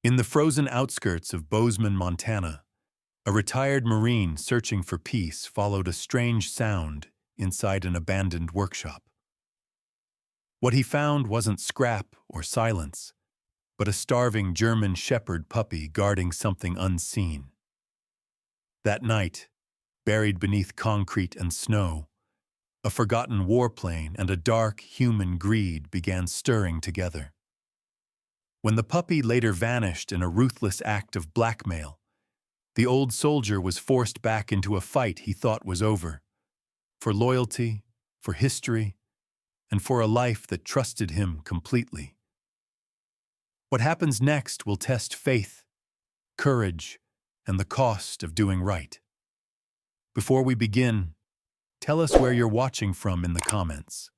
In the frozen outskirts of Bozeman, Montana, a retired Marine searching for peace followed a strange sound inside an abandoned workshop. What he found wasn't scrap or silence, but a starving German shepherd puppy guarding something unseen. That night, buried beneath concrete and snow, a forgotten warplane and a dark human greed began stirring together. When the puppy later vanished in a ruthless act of blackmail, the old soldier was forced back into a fight he thought was over, for loyalty, for history, and for a life that trusted him completely. What happens next will test faith, courage, and the cost of doing right. Before we begin, tell us where you're watching from in the comments,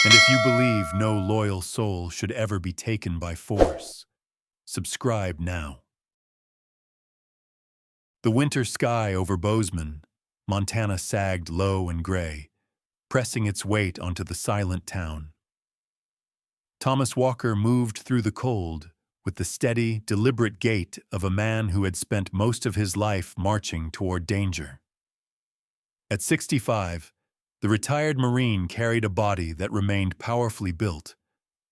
and if you believe no loyal soul should ever be taken by force. Subscribe now. The winter sky over Bozeman, Montana sagged low and gray, pressing its weight onto the silent town. Thomas Walker moved through the cold with the steady, deliberate gait of a man who had spent most of his life marching toward danger. At 65, the retired Marine carried a body that remained powerfully built,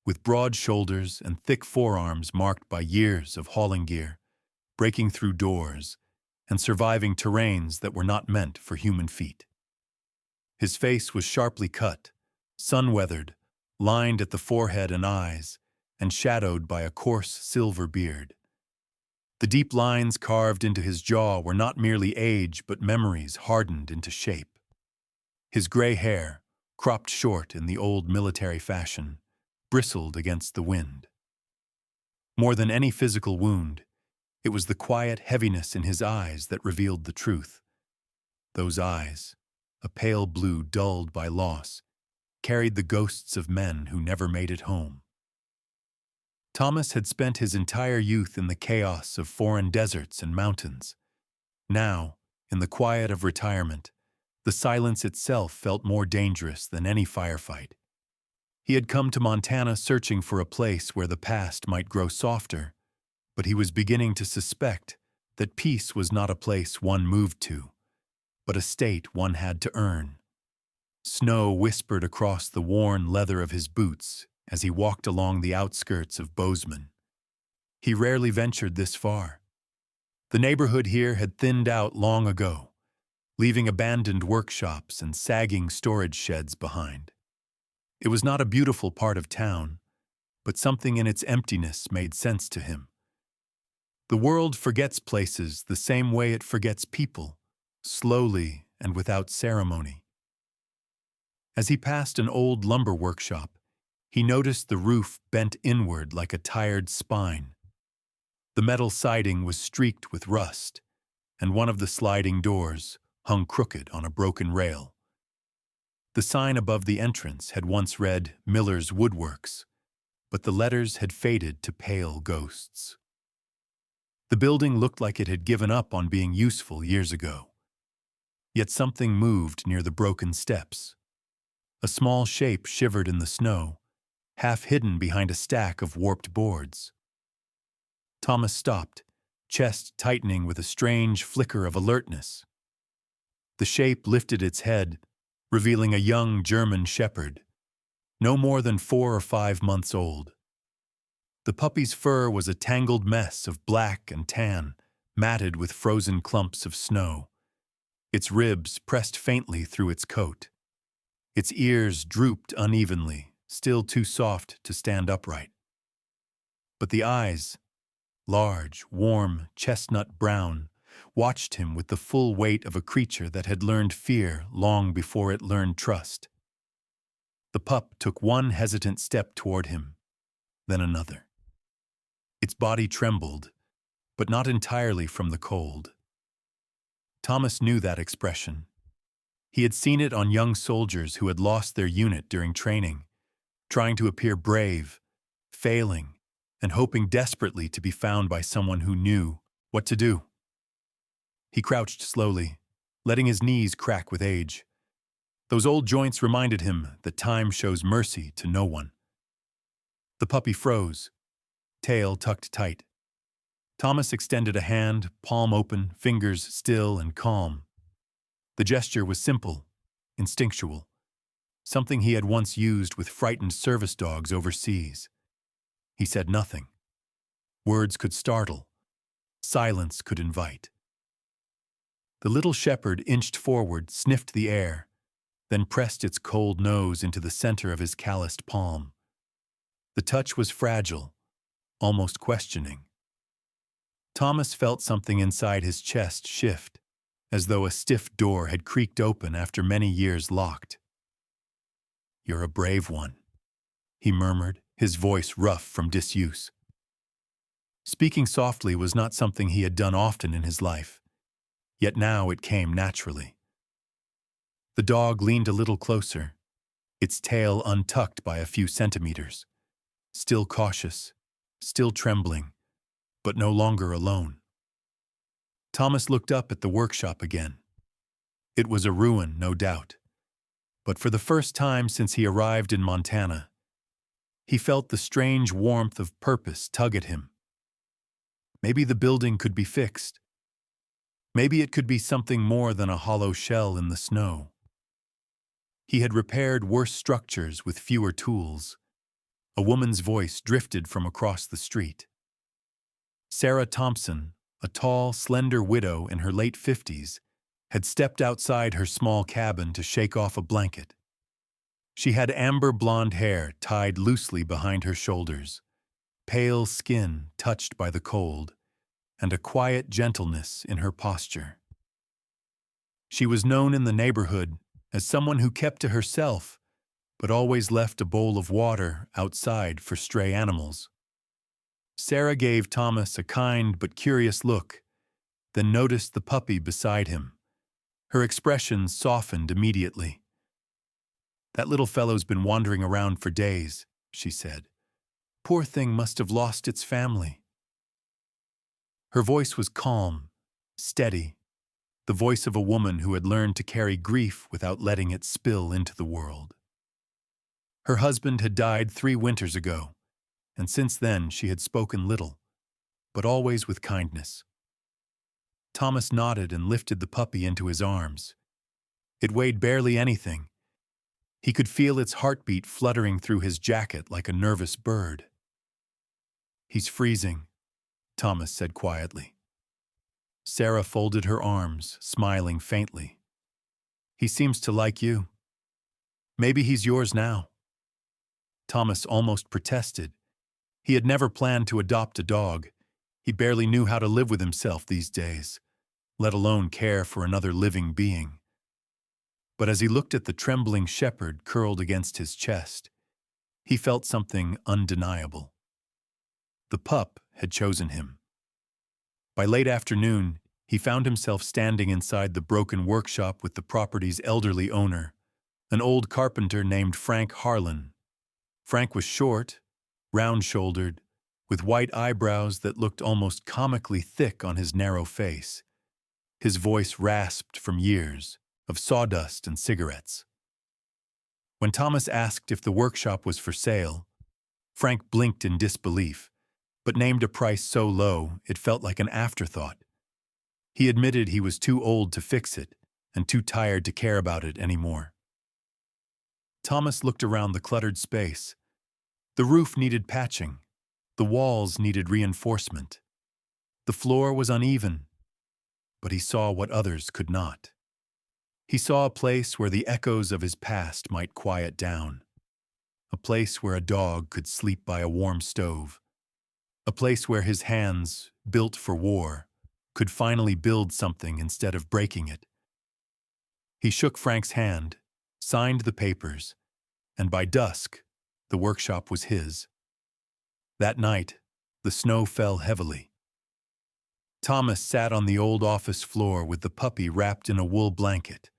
with broad shoulders and thick forearms marked by years of hauling gear, breaking through doors, and surviving terrains that were not meant for human feet. His face was sharply cut, sun-weathered, lined at the forehead and eyes, and shadowed by a coarse silver beard. The deep lines carved into his jaw were not merely age but memories hardened into shape. His gray hair, cropped short in the old military fashion, bristled against the wind. More than any physical wound, it was the quiet heaviness in his eyes that revealed the truth. Those eyes, a pale blue dulled by loss, carried the ghosts of men who never made it home. Thomas had spent his entire youth in the chaos of foreign deserts and mountains. Now, in the quiet of retirement, the silence itself felt more dangerous than any firefight. He had come to Montana searching for a place where the past might grow softer, but he was beginning to suspect that peace was not a place one moved to, but a state one had to earn. Snow whispered across the worn leather of his boots as he walked along the outskirts of Bozeman. He rarely ventured this far. The neighborhood here had thinned out long ago, leaving abandoned workshops and sagging storage sheds behind. It was not a beautiful part of town, but something in its emptiness made sense to him. The world forgets places the same way it forgets people, slowly and without ceremony. As he passed an old lumber workshop, he noticed the roof bent inward like a tired spine. The metal siding was streaked with rust, and one of the sliding doors hung crooked on a broken rail. The sign above the entrance had once read Miller's Woodworks, but the letters had faded to pale ghosts. The building looked like it had given up on being useful years ago. Yet something moved near the broken steps. A small shape shivered in the snow, half hidden behind a stack of warped boards. Thomas stopped, chest tightening with a strange flicker of alertness. The shape lifted its head, revealing a young German shepherd, no more than 4 or 5 months old. The puppy's fur was a tangled mess of black and tan, matted with frozen clumps of snow. Its ribs pressed faintly through its coat. Its ears drooped unevenly, still too soft to stand upright. But the eyes, large, warm, chestnut brown, watched him with the full weight of a creature that had learned fear long before it learned trust. The pup took one hesitant step toward him, then another. Its body trembled, but not entirely from the cold. Thomas knew that expression. He had seen it on young soldiers who had lost their unit during training, trying to appear brave, failing, and hoping desperately to be found by someone who knew what to do. He crouched slowly, letting his knees crack with age. Those old joints reminded him that time shows mercy to no one. The puppy froze, tail tucked tight. Thomas extended a hand, palm open, fingers still and calm. The gesture was simple, instinctual, something he had once used with frightened service dogs overseas. He said nothing. Words could startle. Silence could invite. The little shepherd inched forward, sniffed the air, then pressed its cold nose into the center of his calloused palm. The touch was fragile, almost questioning. Thomas felt something inside his chest shift, as though a stiff door had creaked open after many years locked. "You're a brave one," he murmured, his voice rough from disuse. Speaking softly was not something he had done often in his life, yet now it came naturally. The dog leaned a little closer, its tail untucked by a few centimeters, still cautious, still trembling, but no longer alone. Thomas looked up at the workshop again. It was a ruin, no doubt, but for the first time since he arrived in Montana, he felt the strange warmth of purpose tug at him. Maybe the building could be fixed. Maybe it could be something more than a hollow shell in the snow. He had repaired worse structures with fewer tools. A woman's voice drifted from across the street. Sarah Thompson, a tall, slender widow in her late 50s, had stepped outside her small cabin to shake off a blanket. She had amber blonde hair tied loosely behind her shoulders, pale skin touched by the cold, and a quiet gentleness in her posture. She was known in the neighborhood as someone who kept to herself, but always left a bowl of water outside for stray animals. Sarah gave Thomas a kind but curious look, then noticed the puppy beside him. Her expression softened immediately. "That little fellow's been wandering around for days," she said. "Poor thing must have lost its family." Her voice was calm, steady, the voice of a woman who had learned to carry grief without letting it spill into the world. Her husband had died 3 winters ago, and since then she had spoken little, but always with kindness. Thomas nodded and lifted the puppy into his arms. It weighed barely anything. He could feel its heartbeat fluttering through his jacket like a nervous bird. "He's freezing," Thomas said quietly. Sarah folded her arms, smiling faintly. "He seems to like you. Maybe he's yours now." Thomas almost protested. He had never planned to adopt a dog. He barely knew how to live with himself these days, let alone care for another living being. But as he looked at the trembling shepherd curled against his chest, he felt something undeniable. The pup had chosen him. By late afternoon, he found himself standing inside the broken workshop with the property's elderly owner, an old carpenter named Frank Harlan. Frank was short, round-shouldered, with white eyebrows that looked almost comically thick on his narrow face. His voice rasped from years of sawdust and cigarettes. When Thomas asked if the workshop was for sale, Frank blinked in disbelief, but named a price so low it felt like an afterthought. He admitted he was too old to fix it and too tired to care about it anymore. Thomas looked around the cluttered space. The roof needed patching. The walls needed reinforcement. The floor was uneven, but he saw what others could not. He saw a place where the echoes of his past might quiet down, a place where a dog could sleep by a warm stove, a place where his hands, built for war, could finally build something instead of breaking it. He shook Frank's hand, signed the papers, and by dusk, the workshop was his. That night, the snow fell heavily. Thomas sat on the old office floor with the puppy wrapped in a wool blanket.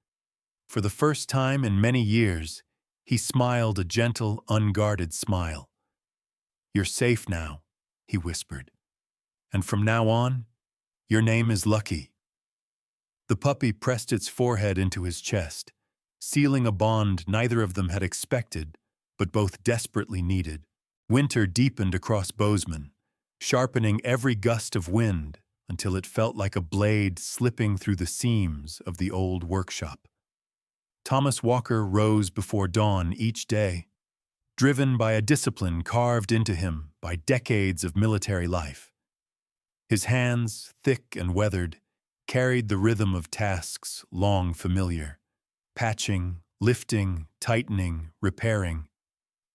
For the first time in many years, he smiled a gentle, unguarded smile. "You're safe now," he whispered. "And from now on, your name is Lucky." The puppy pressed its forehead into his chest, sealing a bond neither of them had expected, but both desperately needed. Winter deepened across Bozeman. sharpening every gust of wind until it felt like a blade slipping through the seams of the old workshop. Thomas Walker rose before dawn each day, driven by a discipline carved into him by decades of military life. His hands, thick and weathered, carried the rhythm of tasks long familiar, patching, lifting, tightening, repairing.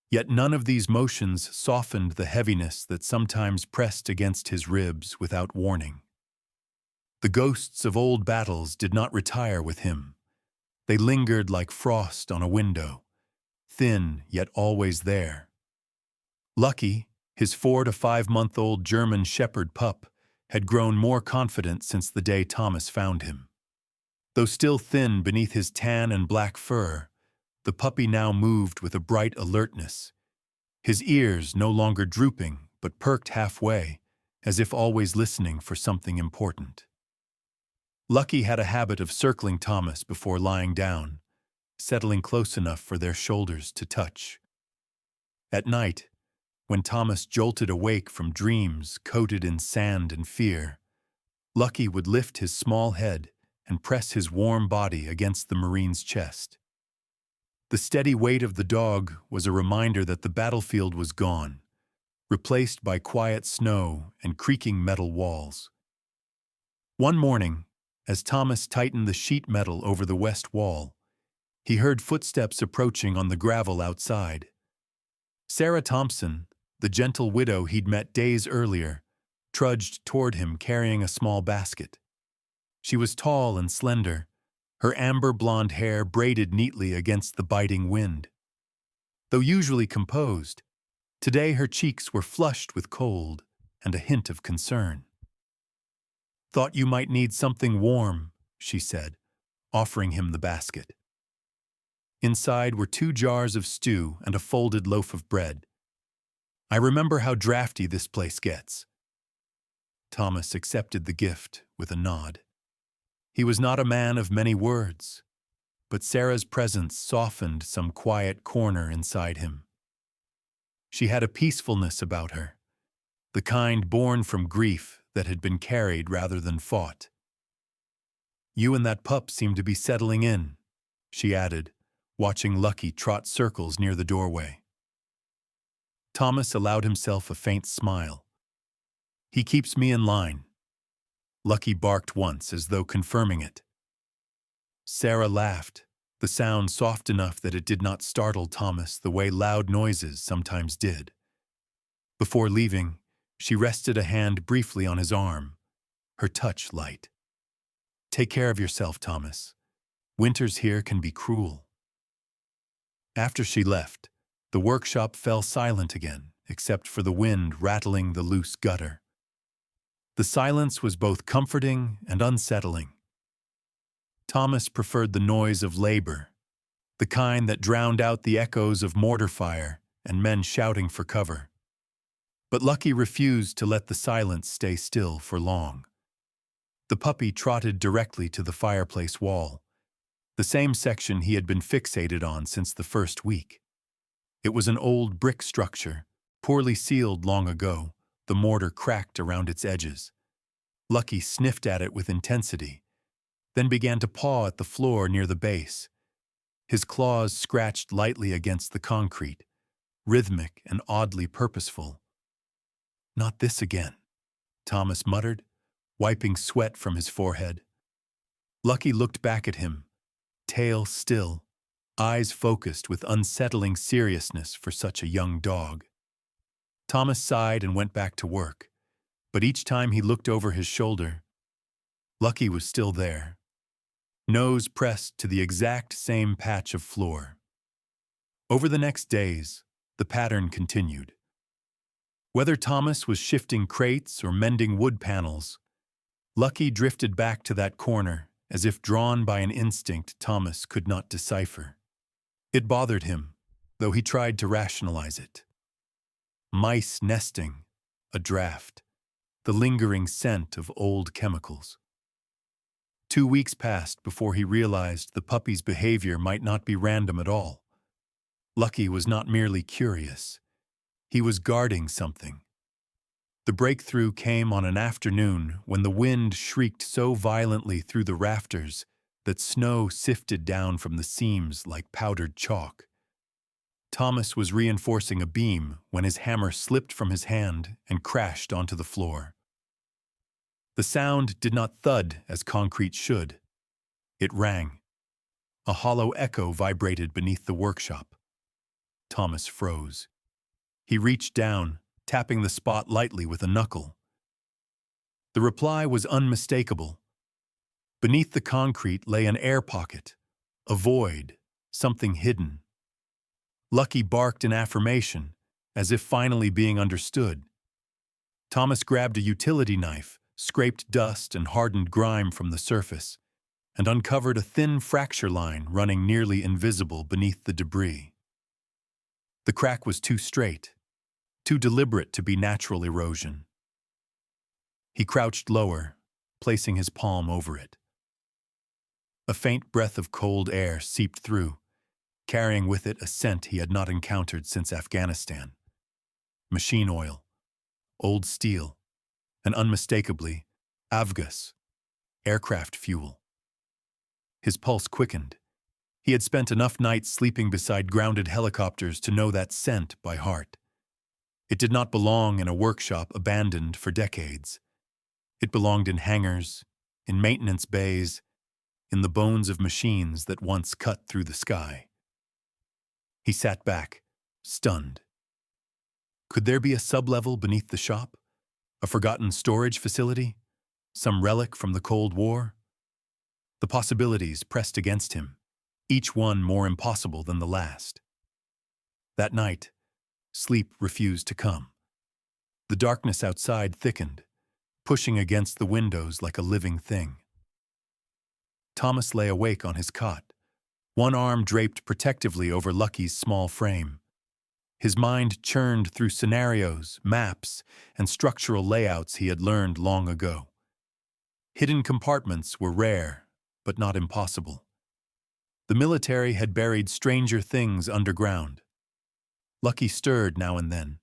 Yet none of these motions softened the heaviness that sometimes pressed against his ribs without warning. The ghosts of old battles did not retire with him. They lingered like frost on a window, thin yet always there. Lucky, his 4 to 5 month old German Shepherd pup, had grown more confident since the day Thomas found him. Though still thin beneath his tan and black fur, the puppy now moved with a bright alertness, his ears no longer drooping but perked halfway, as if always listening for something important. Lucky had a habit of circling Thomas before lying down, settling close enough for their shoulders to touch. At night, when Thomas jolted awake from dreams coated in sand and fear, Lucky would lift his small head and press his warm body against the Marine's chest. The steady weight of the dog was a reminder that the battlefield was gone, replaced by quiet snow and creaking metal walls. One morning, as Thomas tightened the sheet metal over the west wall, he heard footsteps approaching on the gravel outside. Sarah Thompson, the gentle widow he'd met days earlier, trudged toward him carrying a small basket. She was tall and slender, her amber blonde hair braided neatly against the biting wind. Though usually composed, today her cheeks were flushed with cold and a hint of concern. "Thought you might need something warm," she said, offering him the basket. Inside were 2 jars of stew and a folded loaf of bread. "I remember how drafty this place gets." Thomas accepted the gift with a nod. He was not a man of many words, but Sarah's presence softened some quiet corner inside him. She had a peacefulness about her, the kind born from grief that had been carried rather than fought. "You and that pup seem to be settling in," she added, watching Lucky trot circles near the doorway. Thomas allowed himself a faint smile. "He keeps me in line." Lucky barked once as though confirming it. Sarah laughed, the sound soft enough that it did not startle Thomas the way loud noises sometimes did. Before leaving, she rested a hand briefly on his arm, her touch light. "Take care of yourself, Thomas. Winters here can be cruel." After she left, the workshop fell silent again, except for the wind rattling the loose gutter. The silence was both comforting and unsettling. Thomas preferred the noise of labor, the kind that drowned out the echoes of mortar fire and men shouting for cover. But Lucky refused to let the silence stay still for long. The puppy trotted directly to the fireplace wall, the same section he had been fixated on since the first week. It was an old brick structure, poorly sealed long ago, the mortar cracked around its edges. Lucky sniffed at it with intensity, then began to paw at the floor near the base. His claws scratched lightly against the concrete, rhythmic and oddly purposeful. "Not this again," Thomas muttered, wiping sweat from his forehead. Lucky looked back at him, tail still, eyes focused with unsettling seriousness for such a young dog. Thomas sighed and went back to work, but each time he looked over his shoulder, Lucky was still there, nose pressed to the exact same patch of floor. Over the next days, the pattern continued. Whether Thomas was shifting crates or mending wood panels, Lucky drifted back to that corner as if drawn by an instinct Thomas could not decipher. It bothered him, though he tried to rationalize it. Mice nesting, a draft, the lingering scent of old chemicals. 2 weeks passed before he realized the puppy's behavior might not be random at all. Lucky was not merely curious. He was guarding something. The breakthrough came on an afternoon when the wind shrieked so violently through the rafters that snow sifted down from the seams like powdered chalk. Thomas was reinforcing a beam when his hammer slipped from his hand and crashed onto the floor. The sound did not thud as concrete should. It rang. A hollow echo vibrated beneath the workshop. Thomas froze. He reached down, tapping the spot lightly with a knuckle. The reply was unmistakable. Beneath the concrete lay an air pocket, a void, something hidden. Lucky barked in affirmation, as if finally being understood. Thomas grabbed a utility knife, scraped dust and hardened grime from the surface, and uncovered a thin fracture line running nearly invisible beneath the debris. The crack was too straight, too deliberate to be natural erosion. He crouched lower, placing his palm over it. A faint breath of cold air seeped through, carrying with it a scent he had not encountered since Afghanistan. Machine oil, old steel, and unmistakably, avgas, aircraft fuel. His pulse quickened. He had spent enough nights sleeping beside grounded helicopters to know that scent by heart. It did not belong in a workshop abandoned for decades. It belonged in hangars, in maintenance bays, in the bones of machines that once cut through the sky. He sat back, stunned. Could there be a sublevel beneath the shop? A forgotten storage facility? Some relic from the Cold War? The possibilities pressed against him, each one more impossible than the last. That night, sleep refused to come. The darkness outside thickened, pushing against the windows like a living thing. Thomas lay awake on his cot, one arm draped protectively over Lucky's small frame. His mind churned through scenarios, maps, and structural layouts he had learned long ago. Hidden compartments were rare, but not impossible. The military had buried stranger things underground. Lucky stirred now and then,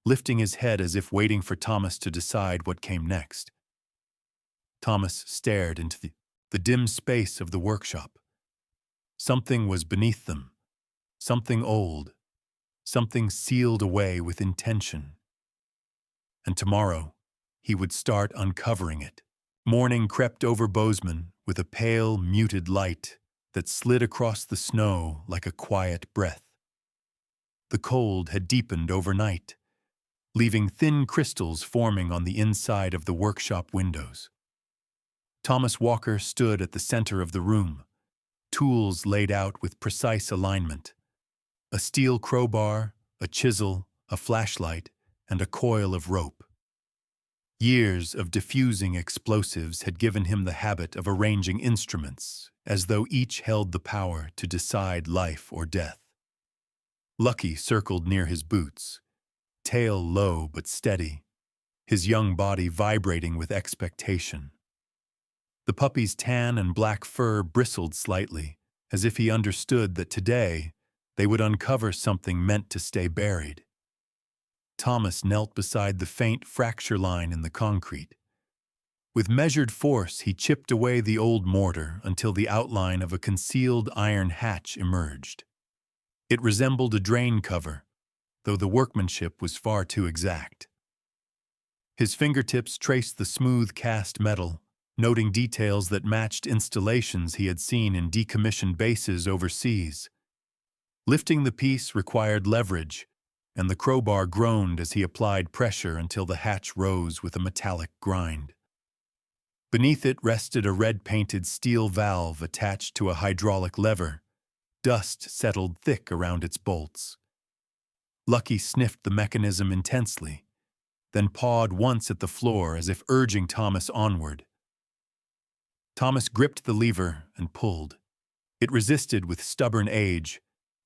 lifting his head as if waiting for Thomas to decide what came next. Thomas stared into the dim space of the workshop. Something was beneath them, something old, something sealed away with intention. And tomorrow, he would start uncovering it. Morning crept over Bozeman with a pale, muted light that slid across the snow like a quiet breath. The cold had deepened overnight, leaving thin crystals forming on the inside of the workshop windows. Thomas Walker stood at the center of the room, tools laid out with precise alignment. A steel crowbar, a chisel, a flashlight, and a coil of rope. Years of diffusing explosives had given him the habit of arranging instruments, as though each held the power to decide life or death. Lucky circled near his boots, tail low but steady, his young body vibrating with expectation. The puppy's tan and black fur bristled slightly, as if he understood that today they would uncover something meant to stay buried. Thomas knelt beside the faint fracture line in the concrete. With measured force, he chipped away the old mortar until the outline of a concealed iron hatch emerged. It resembled a drain cover, though the workmanship was far too exact. His fingertips traced the smooth cast metal, noting details that matched installations he had seen in decommissioned bases overseas. Lifting the piece required leverage, and the crowbar groaned as he applied pressure until the hatch rose with a metallic grind. Beneath it rested a red-painted steel valve attached to a hydraulic lever. Dust settled thick around its bolts. Lucky sniffed the mechanism intensely, then pawed once at the floor as if urging Thomas onward. Thomas gripped the lever and pulled. It resisted with stubborn age,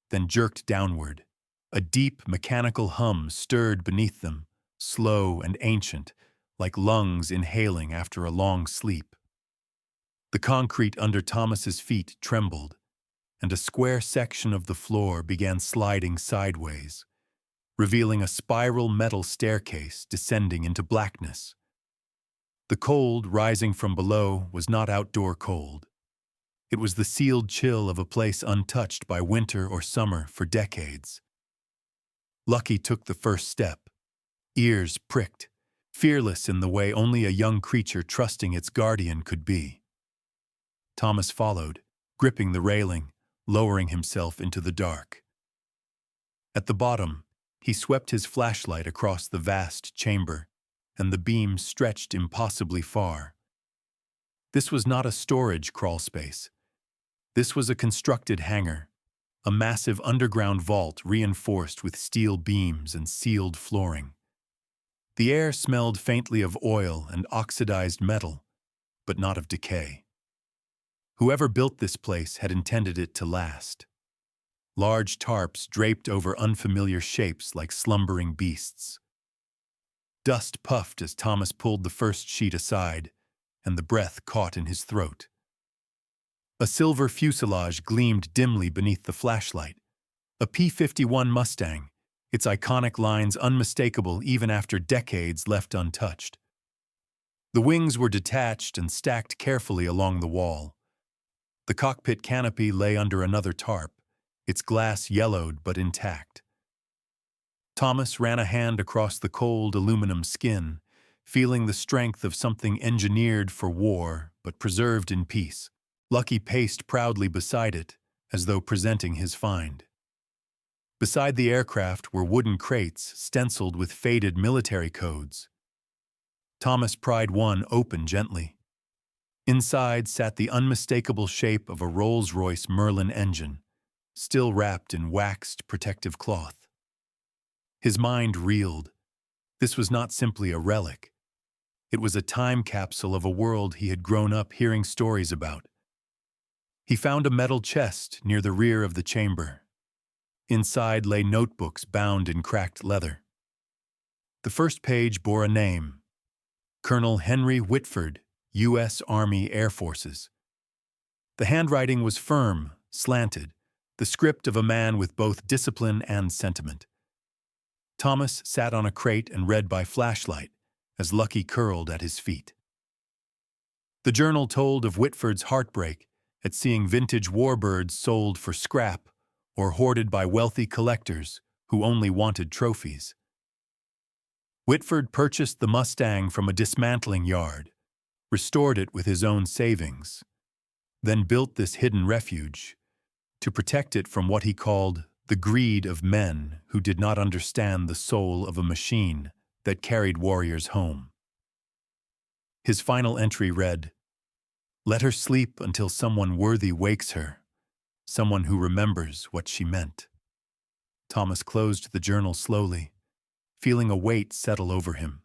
then jerked downward. A deep, mechanical hum stirred beneath them, slow and ancient, like lungs inhaling after a long sleep. The concrete under Thomas's feet trembled, and a square section of the floor began sliding sideways. revealing a spiral metal staircase descending into blackness. The cold rising from below was not outdoor cold. It was the sealed chill of a place untouched by winter or summer for decades. Lucky took the first step, ears pricked, fearless in the way only a young creature trusting its guardian could be. Thomas followed, gripping the railing, lowering himself into the dark. At the bottom, he swept his flashlight across the vast chamber, and the beam stretched impossibly far. This was not a storage crawl space. This was a constructed hangar, a massive underground vault reinforced with steel beams and sealed flooring. The air smelled faintly of oil and oxidized metal, but not of decay. Whoever built this place had intended it to last. Large tarps draped over unfamiliar shapes like slumbering beasts. Dust puffed as Thomas pulled the first sheet aside, and the breath caught in his throat. A silver fuselage gleamed dimly beneath the flashlight. A P-51 Mustang, its iconic lines unmistakable even after decades left untouched. The wings were detached and stacked carefully along the wall. The cockpit canopy lay under another tarp, its glass yellowed but intact. Thomas ran a hand across the cold aluminum skin, feeling the strength of something engineered for war but preserved in peace. Lucky paced proudly beside it, as though presenting his find. Beside the aircraft were wooden crates stenciled with faded military codes. Thomas pried one open gently. Inside sat the unmistakable shape of a Rolls-Royce Merlin engine, still wrapped in waxed protective cloth. His mind reeled. This was not simply a relic. It was a time capsule of a world he had grown up hearing stories about. He found a metal chest near the rear of the chamber. Inside lay notebooks bound in cracked leather. The first page bore a name: Colonel Henry Whitford, U.S. Army Air Forces. The handwriting was firm, slanted, the script of a man with both discipline and sentiment. Thomas sat on a crate and read by flashlight, as Lucky curled at his feet. The journal told of Whitford's heartbreak at seeing vintage warbirds sold for scrap or hoarded by wealthy collectors who only wanted trophies. Whitford purchased the Mustang from a dismantling yard, restored it with his own savings, then built this hidden refuge to protect it from what he called the greed of men who did not understand the soul of a machine that carried warriors home. His final entry read, "Let her sleep until someone worthy wakes her, someone who remembers what she meant." Thomas closed the journal slowly, feeling a weight settle over him.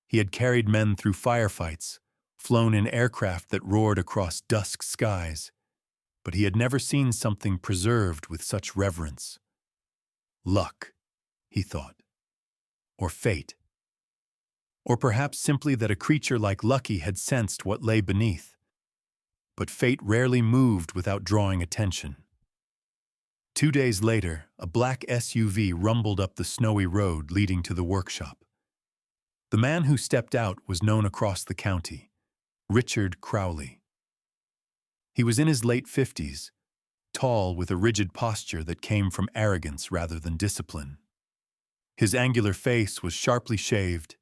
He had carried men through firefights, flown in aircraft that roared across dusk skies, but he had never seen something preserved with such reverence. Luck, he thought. Or fate. Or perhaps simply that a creature like Lucky had sensed what lay beneath. But fate rarely moved without drawing attention. 2 days later, a black SUV rumbled up the snowy road leading to the workshop. The man who stepped out was known across the county: Richard Crowley. He was in his late 50s, tall with a rigid posture that came from arrogance rather than discipline. His angular face was sharply shaved,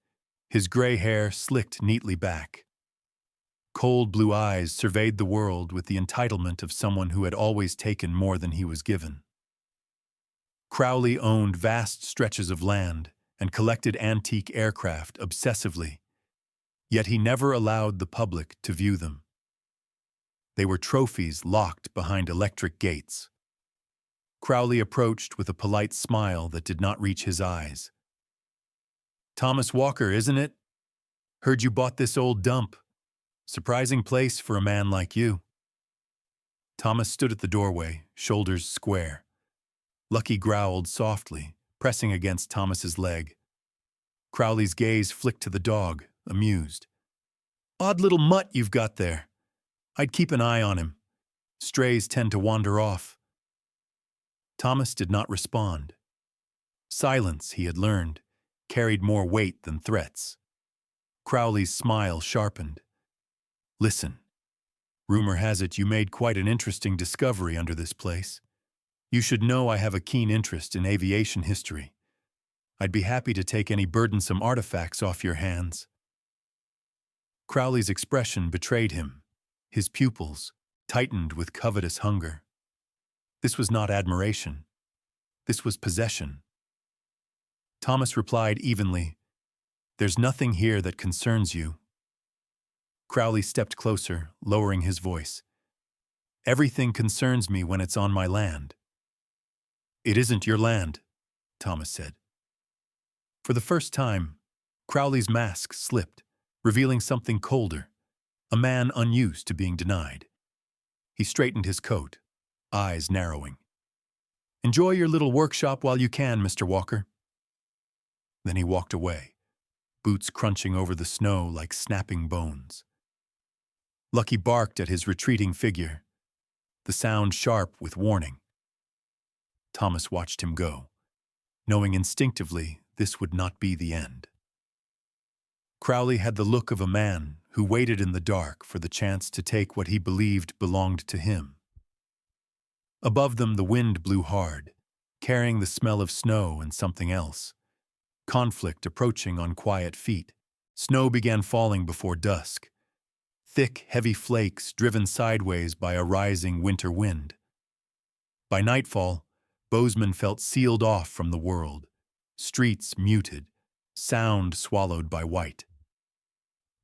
his gray hair slicked neatly back. Cold blue eyes surveyed the world with the entitlement of someone who had always taken more than he was given. Crowley owned vast stretches of land and collected antique aircraft obsessively, yet he never allowed the public to view them. They were trophies locked behind electric gates. Crowley approached with a polite smile that did not reach his eyes. "Thomas Walker, isn't it? Heard you bought this old dump. Surprising place for a man like you." Thomas stood at the doorway, shoulders square. Lucky growled softly, pressing against Thomas's leg. Crowley's gaze flicked to the dog, amused. "Odd little mutt you've got there. I'd keep an eye on him. Strays tend to wander off." Thomas did not respond. Silence, he had learned, carried more weight than threats. Crowley's smile sharpened. Listen, rumor has it you made quite an interesting discovery under this place. You should know I have a keen interest in aviation history. I'd be happy to take any burdensome artifacts off your hands. Crowley's expression betrayed him. His pupils tightened with covetous hunger. This was not admiration. This was possession. Thomas replied evenly, "There's nothing here that concerns you." Crowley stepped closer, lowering his voice. "Everything concerns me when it's on my land." "It isn't your land," Thomas said. For the first time, Crowley's mask slipped, revealing something colder, a man unused to being denied. He straightened his coat, eyes narrowing. "Enjoy your little workshop while you can, Mr. Walker." Then he walked away, boots crunching over the snow like snapping bones. Lucky barked at his retreating figure, the sound sharp with warning. Thomas watched him go, knowing instinctively this would not be the end. Crowley had the look of a man who waited in the dark for the chance to take what he believed belonged to him. Above them the wind blew hard, carrying the smell of snow and something else. Conflict approaching on quiet feet. Snow began falling before dusk. Thick, heavy flakes driven sideways by a rising winter wind. By nightfall, Bozeman felt sealed off from the world. Streets muted, sound swallowed by white.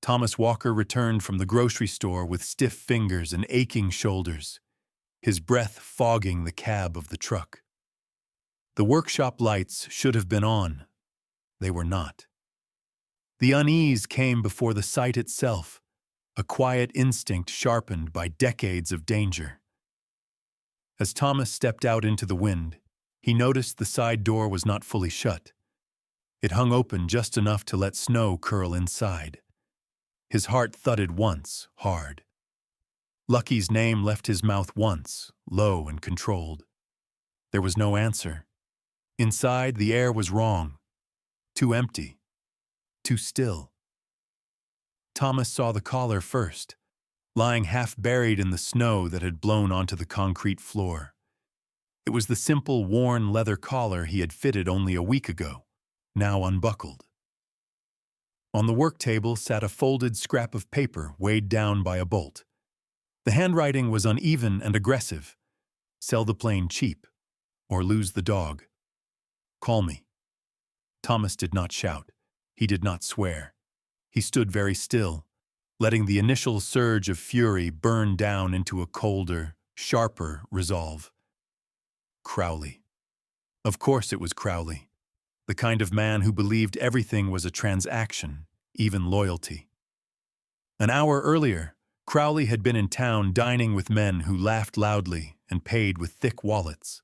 Thomas Walker returned from the grocery store with stiff fingers and aching shoulders, his breath fogging the cab of the truck. The workshop lights should have been on. They were not. The unease came before the sight itself, a quiet instinct sharpened by decades of danger. As Thomas stepped out into the wind, he noticed the side door was not fully shut. It hung open just enough to let snow curl inside. His heart thudded once, hard. Lucky's name left his mouth once, low and controlled. There was no answer. Inside, the air was wrong. Too empty. Too still. Thomas saw the collar first, lying half buried in the snow that had blown onto the concrete floor. It was the simple, worn leather collar he had fitted only a week ago, now unbuckled. On the work table sat a folded scrap of paper weighed down by a bolt. The handwriting was uneven and aggressive. "Sell the plane cheap, or lose the dog. Call me." Thomas did not shout. He did not swear. He stood very still, letting the initial surge of fury burn down into a colder, sharper resolve. Crowley. Of course it was Crowley, the kind of man who believed everything was a transaction, even loyalty. An hour earlier, Crowley had been in town dining with men who laughed loudly and paid with thick wallets.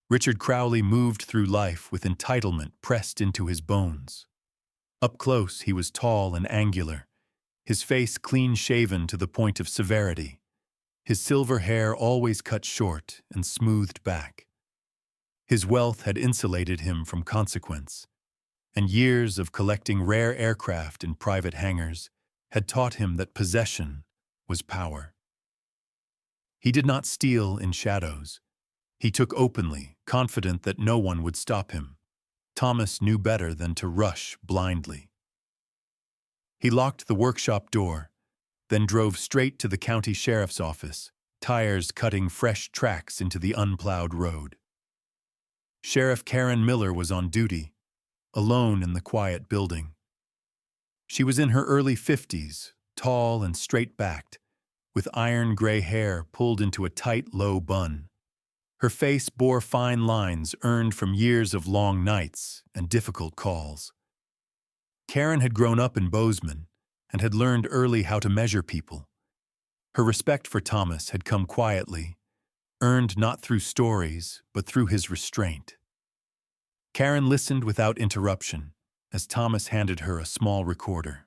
Richard Crowley moved through life with entitlement pressed into his bones. Up close, he was tall and angular, his face clean-shaven to the point of severity, his silver hair always cut short and smoothed back. His wealth had insulated him from consequence, and years of collecting rare aircraft in private hangars had taught him that possession was power. He did not steal in shadows. He took openly, confident that no one would stop him. Thomas knew better than to rush blindly. He locked the workshop door, then drove straight to the county sheriff's office, tires cutting fresh tracks into the unplowed road. Sheriff Karen Miller was on duty, alone in the quiet building. She was in her early 50s, tall and straight-backed, with iron-gray hair pulled into a tight, low bun. Her face bore fine lines earned from years of long nights and difficult calls. Karen had grown up in Bozeman and had learned early how to measure people. Her respect for Thomas had come quietly, earned not through stories, but through his restraint. Karen listened without interruption as Thomas handed her a small recorder.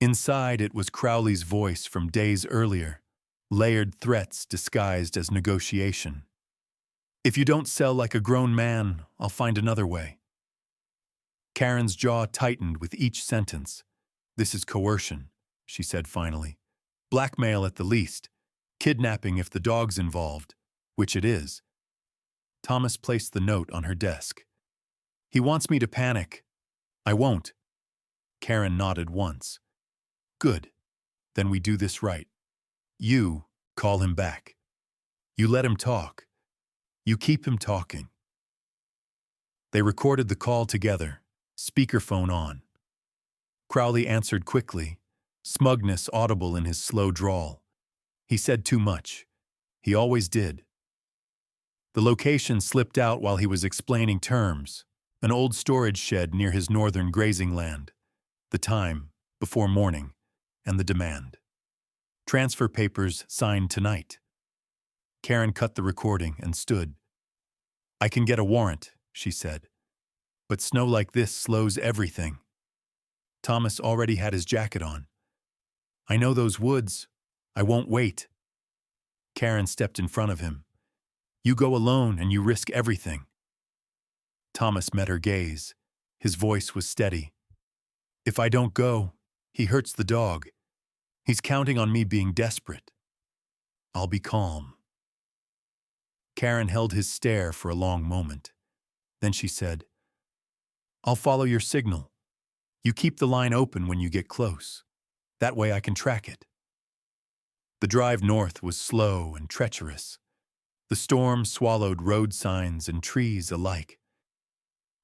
Inside it was Crowley's voice from days earlier, layered threats disguised as negotiation. If you don't sell like a grown man, I'll find another way. Karen's jaw tightened with each sentence. This is coercion, she said finally. Blackmail at the least. Kidnapping if the dog's involved, which it is. Thomas placed the note on her desk. He wants me to panic. I won't. Karen nodded once. Good. Then we do this right. You call him back. You let him talk. You keep him talking. They recorded the call together, speakerphone on. Crowley answered quickly, smugness audible in his slow drawl. He said too much. He always did. The location slipped out while he was explaining terms, an old storage shed near his northern grazing land, the time, before morning, and the demand. Transfer papers signed tonight. Karen cut the recording and stood. I can get a warrant, she said. But snow like this slows everything. Thomas already had his jacket on. I know those woods. I won't wait. Karen stepped in front of him. You go alone and you risk everything. Thomas met her gaze. His voice was steady. If I don't go, he hurts the dog. He's counting on me being desperate. I'll be calm. Karen held his stare for a long moment. Then she said, I'll follow your signal. You keep the line open when you get close. That way I can track it. The drive north was slow and treacherous. The storm swallowed road signs and trees alike.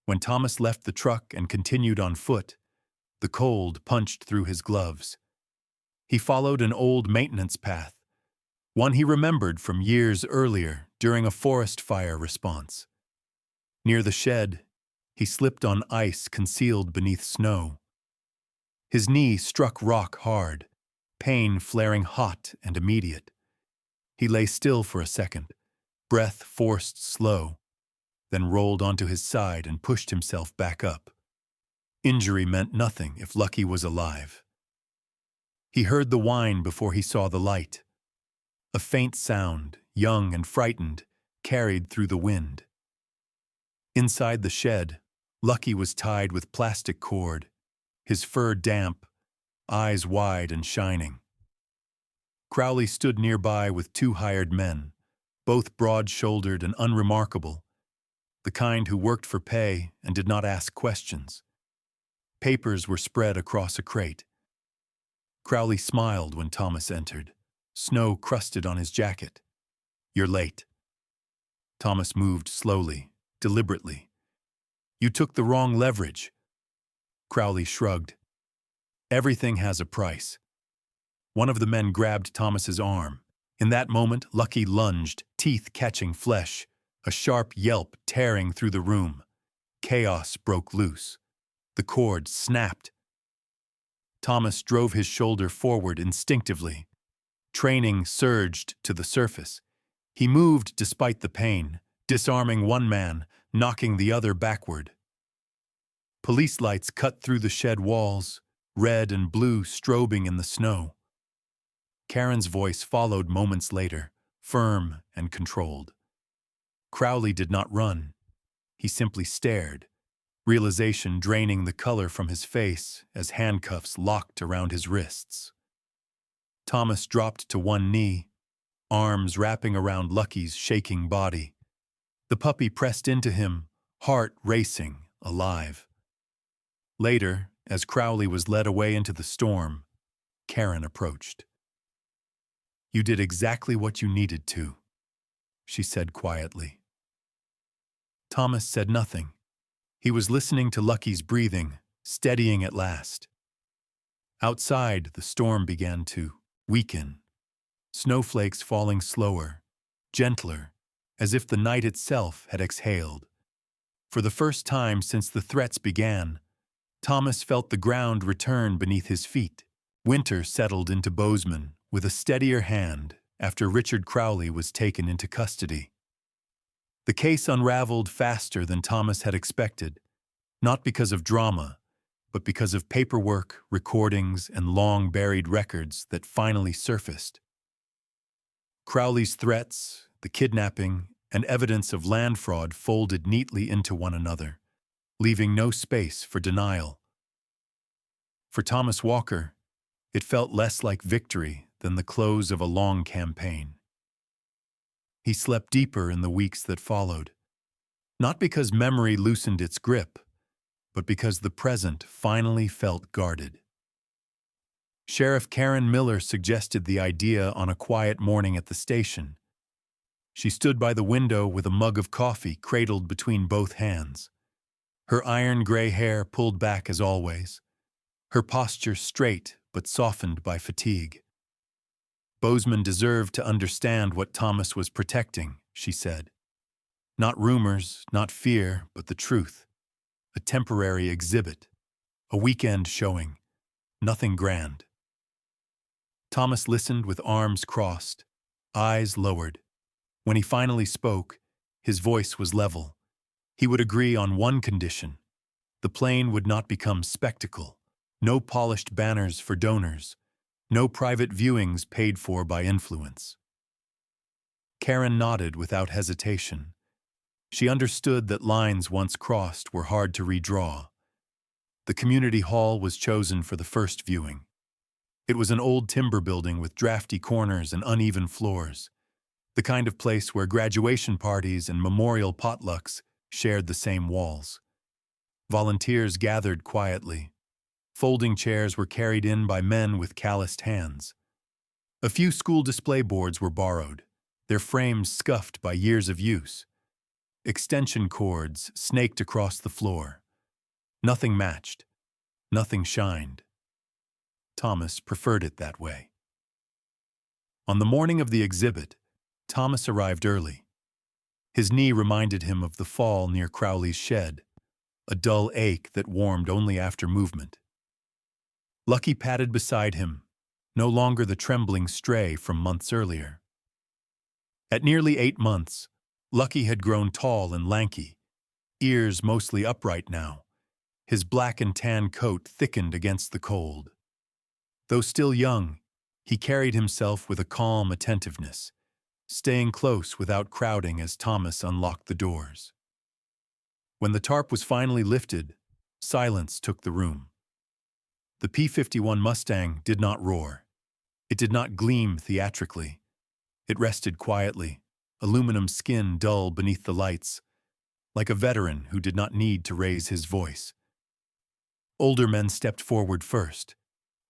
When Thomas left the truck and continued on foot, the cold punched through his gloves. He followed an old maintenance path, one he remembered from years earlier during a forest fire response. Near the shed, he slipped on ice concealed beneath snow. His knee struck rock hard, pain flaring hot and immediate. He lay still for a second, breath forced slow, then rolled onto his side and pushed himself back up. Injury meant nothing if Lucky was alive. He heard the whine before he saw the light. A faint sound, young and frightened, carried through the wind. Inside the shed, Lucky was tied with plastic cord, his fur damp, eyes wide and shining. Crowley stood nearby with 2 hired men, both broad-shouldered and unremarkable, the kind who worked for pay and did not ask questions. Papers were spread across a crate. Crowley smiled when Thomas entered, snow crusted on his jacket. You're late. Thomas moved slowly, deliberately. You took the wrong leverage. Crowley shrugged. Everything has a price. One of the men grabbed Thomas's arm. In that moment, Lucky lunged, teeth catching flesh, a sharp yelp tearing through the room. Chaos broke loose. The cord snapped. Thomas drove his shoulder forward instinctively. Training surged to the surface. He moved despite the pain, disarming one man, knocking the other backward. Police lights cut through the shed walls, red and blue strobing in the snow. Karen's voice followed moments later, firm and controlled. Crowley did not run. He simply stared, realization draining the color from his face as handcuffs locked around his wrists. Thomas dropped to one knee, arms wrapping around Lucky's shaking body. The puppy pressed into him, heart racing, alive. Later, as Crowley was led away into the storm, Karen approached. You did exactly what you needed to, she said quietly. Thomas said nothing. He was listening to Lucky's breathing, steadying at last. Outside, the storm began to weaken, snowflakes falling slower, gentler, as if the night itself had exhaled. For the first time since the threats began, Thomas felt the ground return beneath his feet. Winter settled into Bozeman with a steadier hand after Richard Crowley was taken into custody. The case unraveled faster than Thomas had expected, not because of drama, but because of paperwork, recordings, and long-buried records that finally surfaced. Crowley's threats, the kidnapping, and evidence of land fraud folded neatly into one another, leaving no space for denial. For Thomas Walker, it felt less like victory than the close of a long campaign. He slept deeper in the weeks that followed, not because memory loosened its grip, but because the present finally felt guarded. Sheriff Karen Miller suggested the idea on a quiet morning at the station. She stood by the window with a mug of coffee cradled between both hands, her iron gray hair pulled back as always, her posture straight but softened by fatigue. Bozeman deserved to understand what Thomas was protecting, she said. Not rumors, not fear, but the truth. A temporary exhibit, a weekend showing, nothing grand. Thomas listened with arms crossed, eyes lowered. When he finally spoke, his voice was level. He would agree on one condition: the plane would not become spectacle, no polished banners for donors, no private viewings paid for by influence. Karen nodded without hesitation. She understood that lines once crossed were hard to redraw. The community hall was chosen for the first viewing. It was an old timber building with drafty corners and uneven floors, the kind of place where graduation parties and memorial potlucks shared the same walls. Volunteers gathered quietly. Folding chairs were carried in by men with calloused hands. A few school display boards were borrowed, their frames scuffed by years of use. Extension cords snaked across the floor. Nothing matched. Nothing shined. Thomas preferred it that way. On the morning of the exhibit, Thomas arrived early. His knee reminded him of the fall near Crowley's shed, a dull ache that warmed only after movement. Lucky padded beside him, no longer the trembling stray from months earlier. At nearly 8 months, Lucky had grown tall and lanky, ears mostly upright now, his black and tan coat thickened against the cold. Though still young, he carried himself with a calm attentiveness, staying close without crowding as Thomas unlocked the doors. When the tarp was finally lifted, silence took the room. The P-51 Mustang did not roar. It did not gleam theatrically. It rested quietly, aluminum skin dull beneath the lights, like a veteran who did not need to raise his voice. Older men stepped forward first,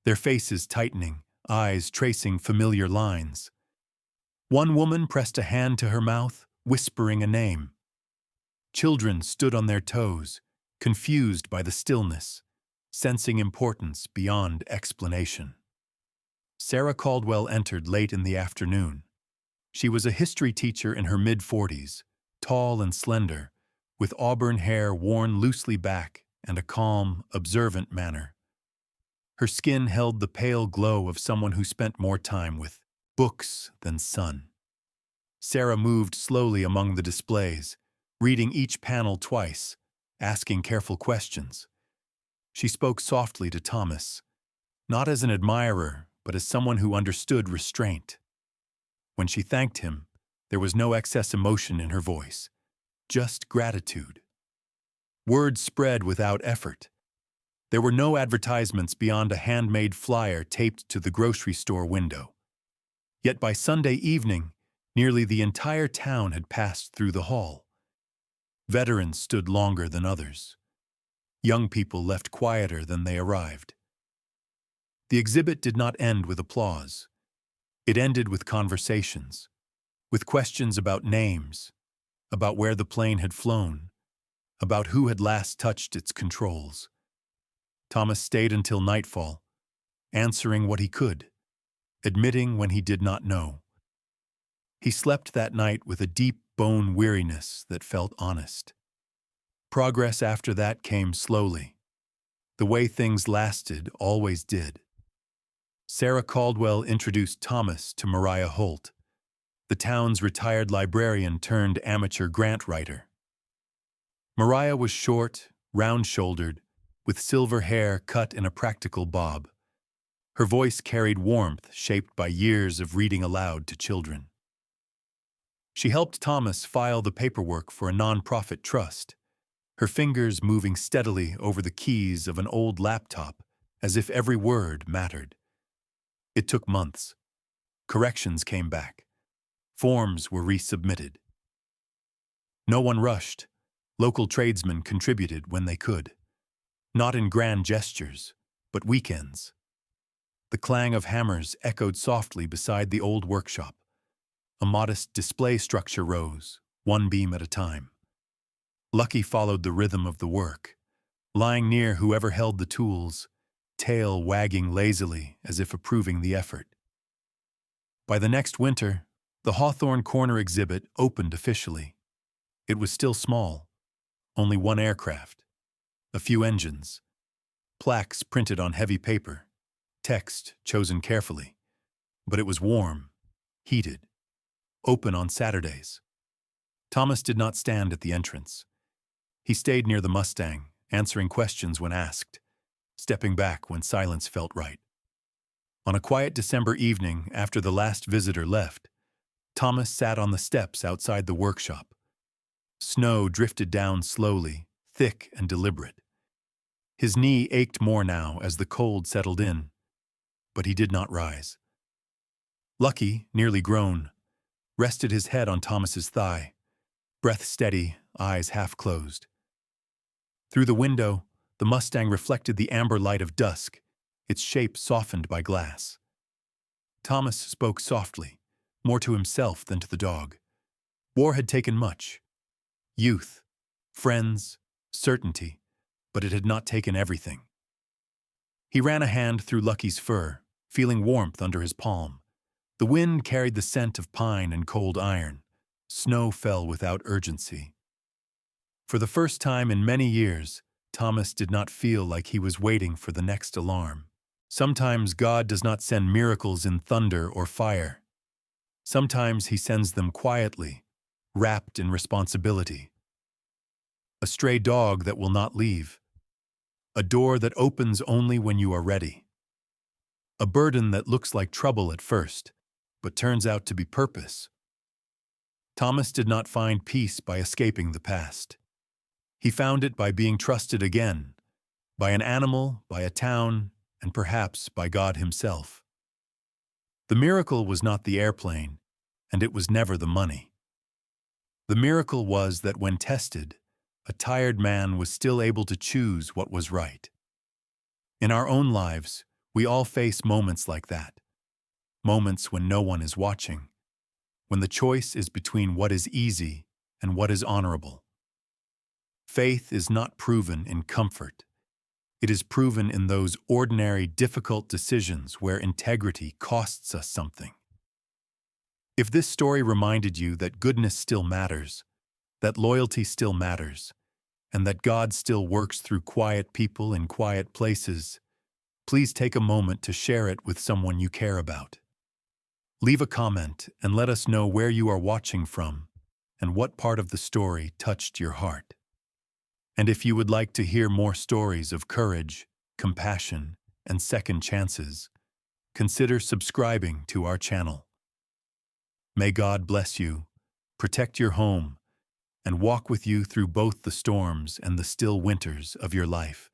their faces tightening, eyes tracing familiar lines. One woman pressed a hand to her mouth, whispering a name. Children stood on their toes, confused by the stillness, sensing importance beyond explanation. Sarah Caldwell entered late in the afternoon. She was a history teacher in her mid-40s, tall and slender, with auburn hair worn loosely back and a calm, observant manner. Her skin held the pale glow of someone who spent more time with books than sun. Sarah moved slowly among the displays, reading each panel twice, asking careful questions. She spoke softly to Thomas, not as an admirer, but as someone who understood restraint. When she thanked him, there was no excess emotion in her voice, just gratitude. Words spread without effort. There were no advertisements beyond a handmade flyer taped to the grocery store window. Yet by Sunday evening, nearly the entire town had passed through the hall. Veterans stood longer than others. Young people left quieter than they arrived. The exhibit did not end with applause. It ended with conversations, with questions about names, about where the plane had flown, about who had last touched its controls. Thomas stayed until nightfall, answering what he could, admitting when he did not know. He slept that night with a deep bone weariness that felt honest. Progress after that came slowly. The way things lasted always did. Sarah Caldwell introduced Thomas to Mariah Holt, the town's retired librarian turned amateur grant writer. Mariah was short, round-shouldered, with silver hair cut in a practical bob. Her voice carried warmth shaped by years of reading aloud to children. She helped Thomas file the paperwork for a nonprofit trust, her fingers moving steadily over the keys of an old laptop as if every word mattered. It took months. Corrections came back. Forms were resubmitted. No one rushed. Local tradesmen contributed when they could. Not in grand gestures, but weekends. The clang of hammers echoed softly beside the old workshop. A modest display structure rose, one beam at a time. Lucky followed the rhythm of the work, lying near whoever held the tools, tail wagging lazily as if approving the effort. By the next winter, the Hawthorne Corner exhibit opened officially. It was still small, only one aircraft, a few engines, plaques printed on heavy paper, text chosen carefully. But it was warm, heated, open on Saturdays. Thomas did not stand at the entrance. He stayed near the Mustang, answering questions when asked, stepping back when silence felt right. On a quiet December evening after the last visitor left, Thomas sat on the steps outside the workshop. Snow drifted down slowly, thick and deliberate. His knee ached more now as the cold settled in, but he did not rise. Lucky, nearly grown, rested his head on Thomas's thigh, breath steady, eyes half closed. Through the window, the Mustang reflected the amber light of dusk, its shape softened by glass. Thomas spoke softly, more to himself than to the dog. War had taken much. Youth, friends, certainty, but it had not taken everything. He ran a hand through Lucky's fur, feeling warmth under his palm. The wind carried the scent of pine and cold iron. Snow fell without urgency. For the first time in many years, Thomas did not feel like he was waiting for the next alarm. Sometimes God does not send miracles in thunder or fire. Sometimes he sends them quietly, wrapped in responsibility. A stray dog that will not leave. A door that opens only when you are ready. A burden that looks like trouble at first, but turns out to be purpose. Thomas did not find peace by escaping the past. He found it by being trusted again, by an animal, by a town, and perhaps by God himself. The miracle was not the airplane, and it was never the money. The miracle was that when tested, a tired man was still able to choose what was right. In our own lives, we all face moments like that. Moments when no one is watching. When the choice is between what is easy and what is honorable. Faith is not proven in comfort. It is proven in those ordinary, difficult decisions where integrity costs us something. If this story reminded you that goodness still matters, that loyalty still matters, and that God still works through quiet people in quiet places, please take a moment to share it with someone you care about. Leave a comment and let us know where you are watching from and what part of the story touched your heart. And if you would like to hear more stories of courage, compassion, and second chances, consider subscribing to our channel. May God bless you, protect your home, and walk with you through both the storms and the still winters of your life.